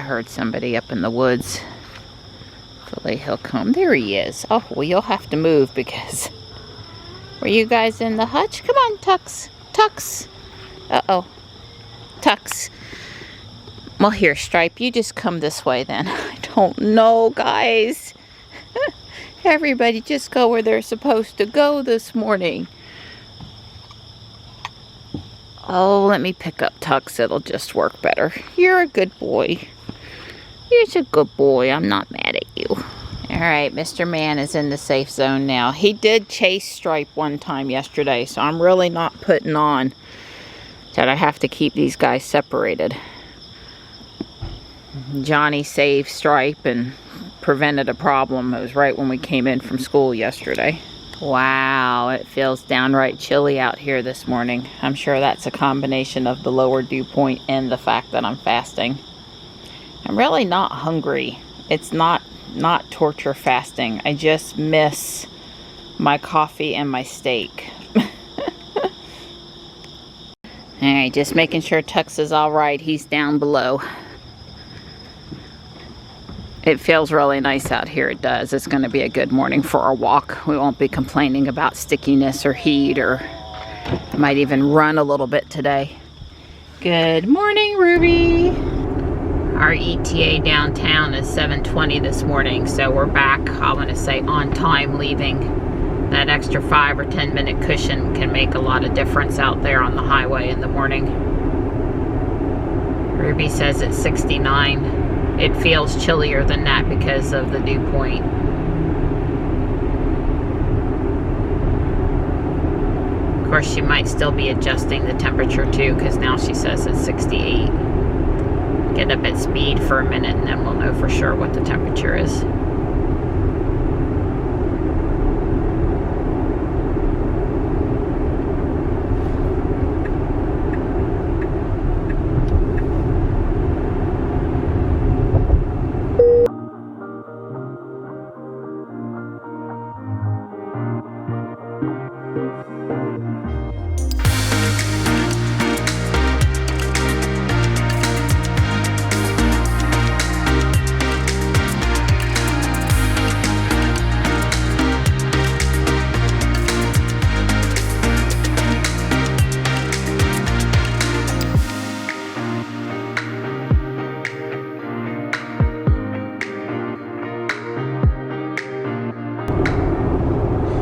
heard somebody up in the woods. Hopefully he'll come. There he is. Oh, well, you'll have to move because... Were you guys in the hutch? Come on, Tux. Tux. Uh-oh. Tux. Well, here, Stripe, you just come this way then. I don't know, guys. Everybody just go where they're supposed to go this morning. Oh, let me pick up Tux. It'll just work better. You're a good boy. You're a good boy. I'm not mad at you. All right, Mr. Man is in the safe zone now. He did chase Stripe one time yesterday, so I'm really not putting on that I have to keep these guys separated. Johnny saved Stripe and prevented a problem. It was right when we came in from school yesterday. Wow, it feels downright chilly out here this morning. I'm sure that's a combination of the lower dew point and the fact that I'm fasting. I'm really not hungry. It's not torture fasting. I just miss my coffee and my steak. Alright, just making sure Tux is alright. He's down below. It feels really nice out here. It does. It's going to be a good morning for our walk. We won't be complaining about stickiness or heat, or I might even run a little bit today. Good morning, Ruby. Our ETA downtown is 7:20 this morning, so we're back, I want to say, on time leaving. That extra 5 or 10 minute cushion can make a lot of difference out there on the highway in the morning. Ruby says it's 69. It feels chillier than that because of the dew point. Of course, she might still be adjusting the temperature too, because now she says it's 68. Get up at speed for a minute and then we'll know for sure what the temperature is.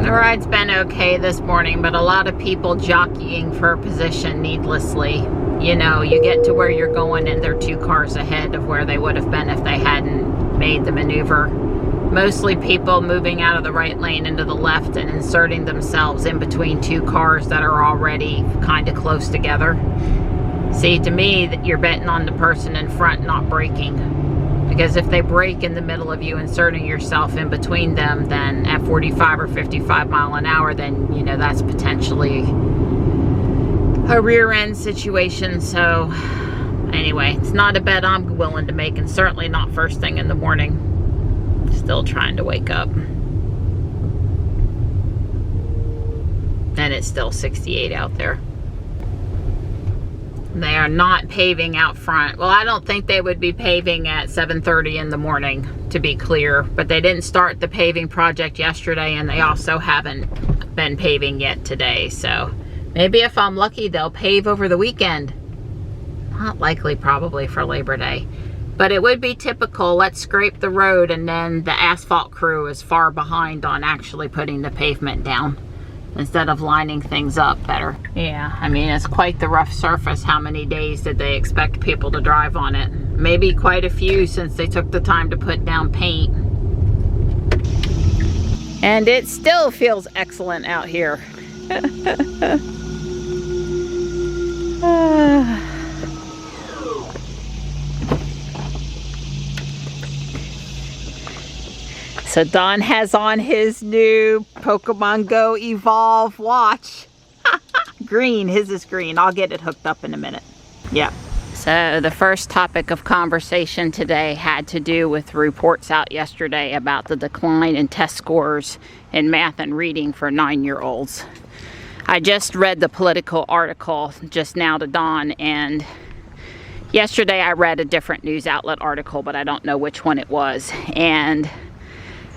The ride's been okay this morning, but a lot of people jockeying for a position needlessly. You know, you get to where you're going and they're 2 cars ahead of where they would have been if they hadn't made the maneuver. Mostly people moving out of the right lane into the left and inserting themselves in between 2 cars that are already kind of close together. See, to me, that you're betting on the person in front not braking. Because if they brake in the middle of you, inserting yourself in between them, then at 45 or 55 mile an hour, then, you know, that's potentially a rear end situation. So anyway, it's not a bet I'm willing to make, and certainly not first thing in the morning. Still trying to wake up. And it's still 68 out there. They are not paving out front. Well, I don't think they would be paving at 7:30 in the morning, to be clear. But they didn't start the paving project yesterday, and they also haven't been paving yet today. So maybe if I'm lucky, they'll pave over the weekend. Not likely, probably for Labor Day. But it would be typical. Let's scrape the road, and then the asphalt crew is far behind on actually putting the pavement down, instead of lining things up better. Yeah, I mean, it's quite the rough surface. How many days did they expect people to drive on it? Maybe quite a few, since they took the time to put down paint. And it still feels excellent out here. So Don has on his new Pokemon Go Evolve watch. Green, his is green. I'll get it hooked up in a minute. Yeah. So the first topic of conversation today had to do with reports out yesterday about the decline in test scores in math and reading for 9-year-olds. I just read the Political article just now to Don, and Yesterday I read a different news outlet article, but I don't know which one it was. And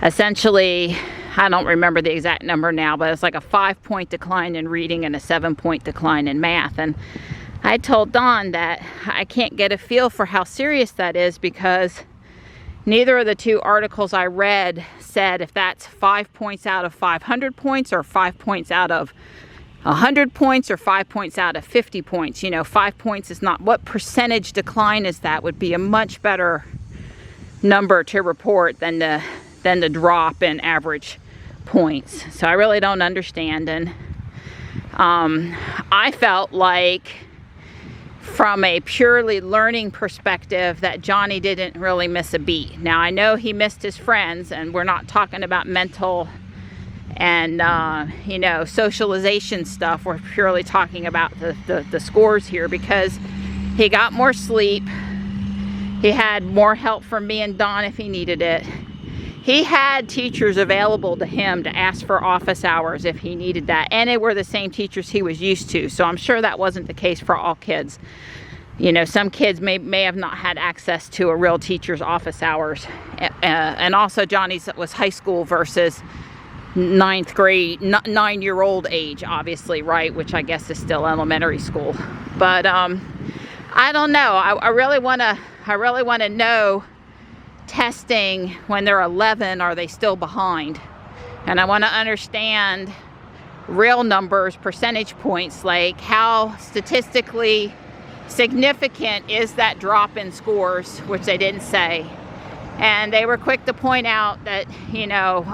essentially, I don't remember the exact number now, but it's like a 5-point decline in reading and a 7-point decline in math. And I told Dawn that I can't get a feel for how serious that is, because neither of the two articles I read said if that's 5 points out of 500 points, or 5 points out of 100 points, or 5 points out of 50 points. You know, 5 points is not, what percentage decline is that, would be a much better number to report than the drop in average points. So I really don't understand. And I felt like, from a purely learning perspective, that Johnny didn't really miss a beat. Now, I know he missed his friends, and we're not talking about mental and you know, socialization stuff. We're purely talking about the scores here, because he got more sleep. He had more help from me and Dawn if he needed it. He had teachers available to him to ask for office hours if he needed that, and they were the same teachers he was used to. So I'm sure that wasn't the case for all kids. You know, some kids may have not had access to a real teacher's office hours. And also, Johnny's was high school versus 9th grade, 9-year-old age, obviously, right? Which I guess is still elementary school. But I don't know. I really want to know, testing when they're 11, are they still behind? And I want to understand real numbers, percentage points, like how statistically significant is that drop in scores, which they didn't say. And they were quick to point out that, you know,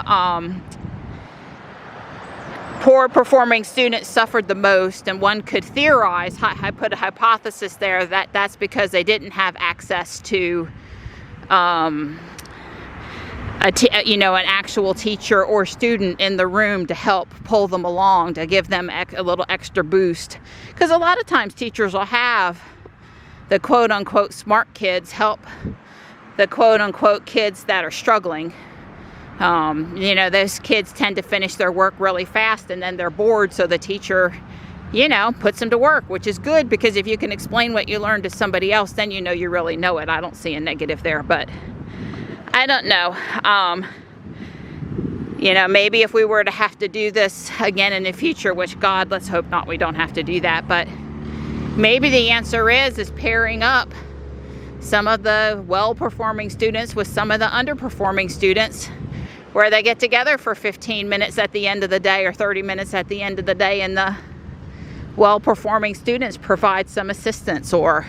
poor performing students suffered the most, and one could theorize, I put a hypothesis there, that that's because they didn't have access to an actual teacher or student in the room to help pull them along, to give them a little extra boost. Because a lot of times teachers will have the quote-unquote smart kids help the quote-unquote kids that are struggling. You know, those kids tend to finish their work really fast, and then they're bored, so the teacher, you know, puts them to work, which is good, because if you can explain what you learned to somebody else, then you know you really know it. I don't see a negative there, but I don't know. You know, maybe if we were to have to do this again in the future, which God, let's hope not, we don't have to do that, but maybe the answer is pairing up some of the well-performing students with some of the underperforming students, where they get together for 15 minutes at the end of the day, or 30 minutes at the end of the day, and the well-performing students provide some assistance. Or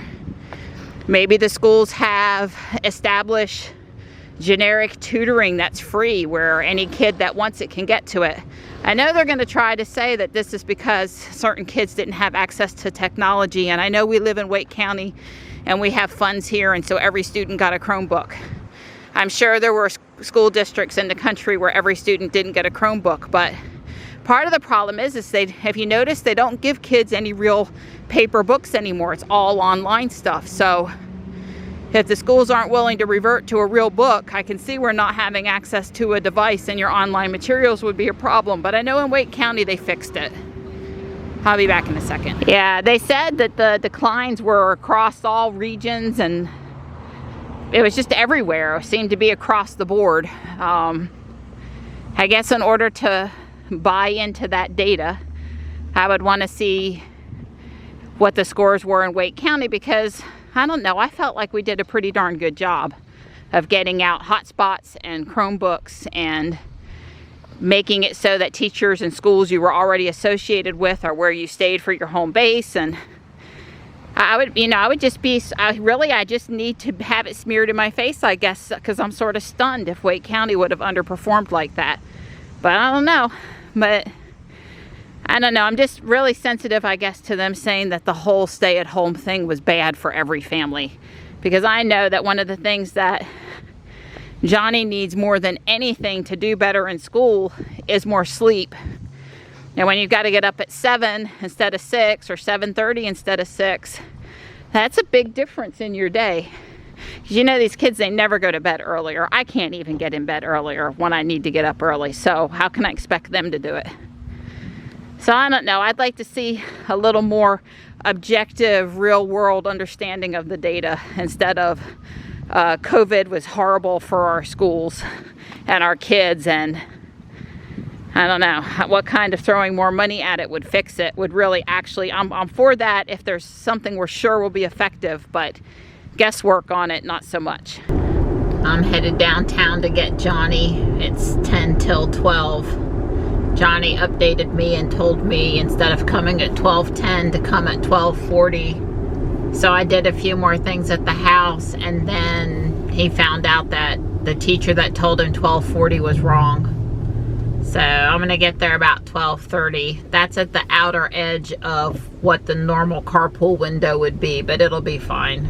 maybe the schools have established generic tutoring that's free, where any kid that wants it can get to it. I know they're going to try to say that this is because certain kids didn't have access to technology, and I know we live in Wake County and we have funds here, and so every student got a Chromebook. I'm sure there were school districts in the country where every student didn't get a Chromebook, but part of the problem is if you notice, they don't give kids any real paper books anymore. It's all online stuff. So if the schools aren't willing to revert to a real book, I can see where not having access to a device and your online materials would be a problem. But I know in Wake County they fixed it. I'll be back in a second. Yeah, they said that the declines were across all regions, and it was just everywhere. It seemed to be across the board. I guess in order to buy into that data, I would want to see what the scores were in Wake County, because I don't know, I felt like we did a pretty darn good job of getting out hotspots and Chromebooks and making it so that teachers and schools you were already associated with are where you stayed for your home base. And I just need to have it smeared in my face, I guess, because I'm sort of stunned if Wake County would have underperformed like that. But I don't know. But I don't know. I'm just really sensitive, I guess, to them saying that the whole stay-at-home thing was bad for every family. Because I know that one of the things that Johnny needs more than anything to do better in school is more sleep. And when you've got to get up at 7 instead of 6, or 7:30 instead of 6, that's a big difference in your day. Because you know, these kids, they never go to bed earlier. I can't even get in bed earlier when I need to get up early. So how can I expect them to do it? So I don't know. I'd like to see a little more objective, real world understanding of the data, instead of COVID was horrible for our schools and our kids, and I don't know what kind of throwing more money at it would fix it, would really actually, I'm for that if there's something we're sure will be effective, but guesswork on it, not so much. I'm headed downtown to get Johnny. It's 10 till 12. Johnny updated me and told me instead of coming at 12:10 to come at 12:40. So I did a few more things at the house, and then he found out that the teacher that told him 12:40 was wrong. So I'm gonna get there about 12:30. That's at the outer edge of what the normal carpool window would be, but it'll be fine.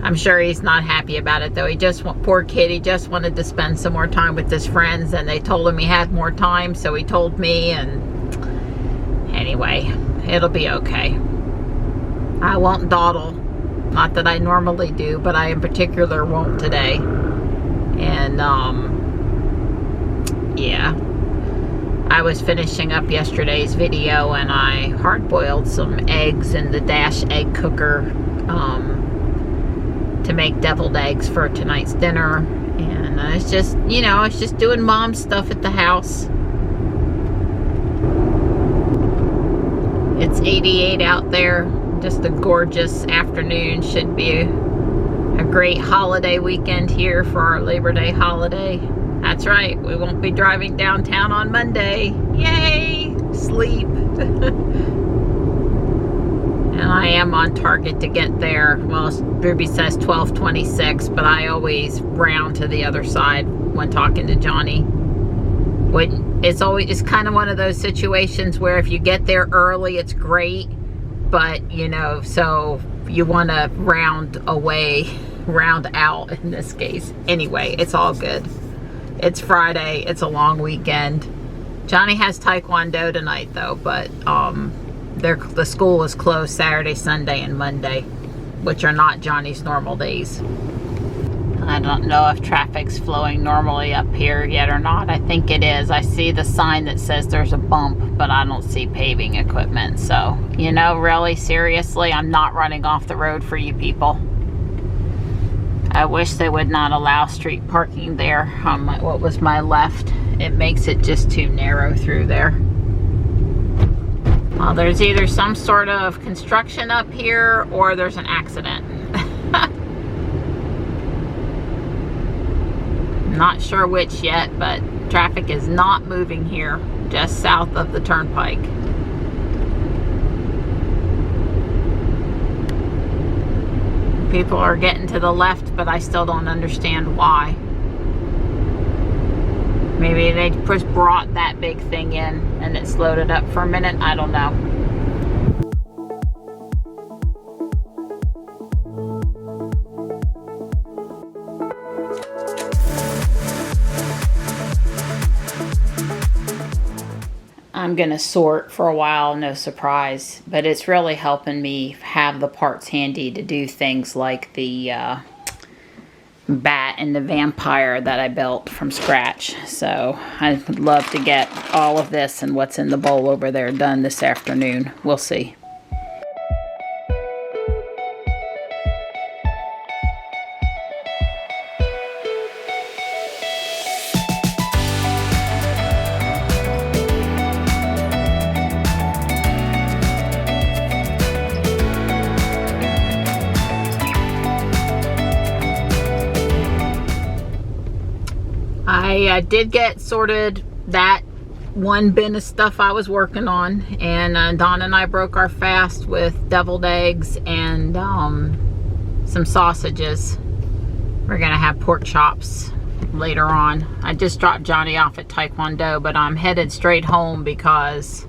I'm sure he's not happy about it though. He just, poor kid, he just wanted to spend some more time with his friends, and they told him he had more time, so he told me, and anyway, it'll be okay. I won't dawdle. Not that I normally do, but I in particular won't today. And yeah. I was finishing up yesterday's video, and I hard-boiled some eggs in the Dash egg cooker to make deviled eggs for tonight's dinner. And it's just, you know, it's just doing mom stuff at the house. It's 88 out there. Just a gorgeous afternoon. Should be a great holiday weekend here for our Labor Day holiday. That's right, we won't be driving downtown on Monday. Yay! Sleep. And I am on target to get there. Well, Ruby says 12:26, but I always round to the other side when talking to Johnny. It's kind of one of those situations where if you get there early, it's great, but you know, so you want to round out in this case. Anyway, it's all good. It's Friday. It's a long weekend. Johnny has Taekwondo tonight though, but the school is closed Saturday, Sunday, and Monday, which are not Johnny's normal days. I don't know if traffic's flowing normally up here yet or not. I think it is. I see the sign that says there's a bump, but I don't see paving equipment. So, you know, really, seriously, I'm not running off the road for you people. I wish they would not allow street parking there on what was my left. It makes it just too narrow through there. Well, there's either some sort of construction up here or there's an accident. Not sure which yet, but traffic is not moving here, just south of the turnpike. People are getting to the left, but I still don't understand why. Maybe they just brought that big thing in and it slowed it up for a minute. I don't know. I'm gonna sort for a while, no surprise, but it's really helping me have the parts handy to do things like the bat and the vampire that I built from scratch. So I would love to get all of this and what's in the bowl over there done this afternoon. We'll see. I did get sorted that one bin of stuff I was working on, and Dawn and I broke our fast with deviled eggs and some sausages. We're gonna have pork chops later on. I just dropped Johnny off at Taekwondo, but I'm headed straight home because,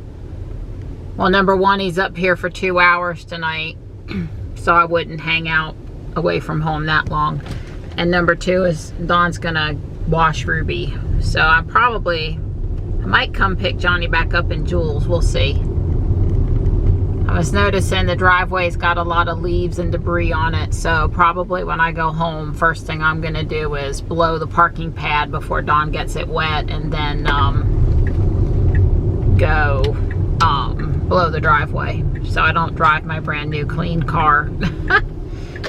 well, number one, he's up here for 2 hours tonight, so I wouldn't hang out away from home that long. And number two is Dawn's gonna wash Ruby. So I might come pick Johnny back up in Jules. We'll see. I was noticing the driveway's got a lot of leaves and debris on it, so probably when I go home, first thing I'm gonna do is blow the parking pad before Dawn gets it wet, and then go below the driveway, so I don't drive my brand new clean car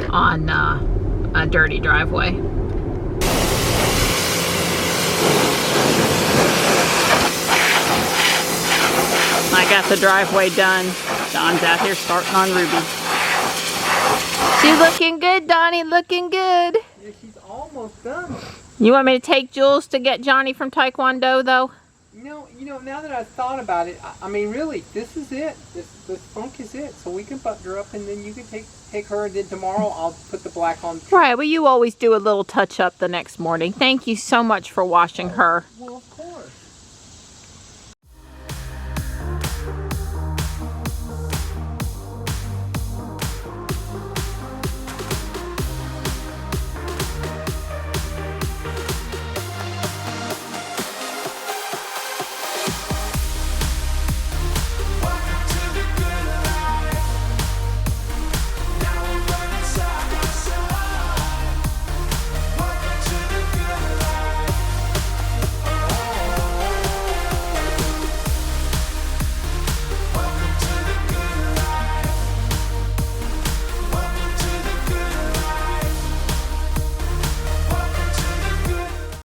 on a dirty driveway. I got the driveway done. Dawn's out here starting on Ruby. She's looking good, Donnie, looking good. Yeah, she's almost done. You want me to take Jules to get Johnny from Taekwondo, though? You know, now that I've thought about it, I mean, really, this is it. This funk is it. So we can button her up, and then you can take her, and then tomorrow I'll put the black on. Right, well, you always do a little touch-up the next morning. Thank you so much for washing her. Well, of course.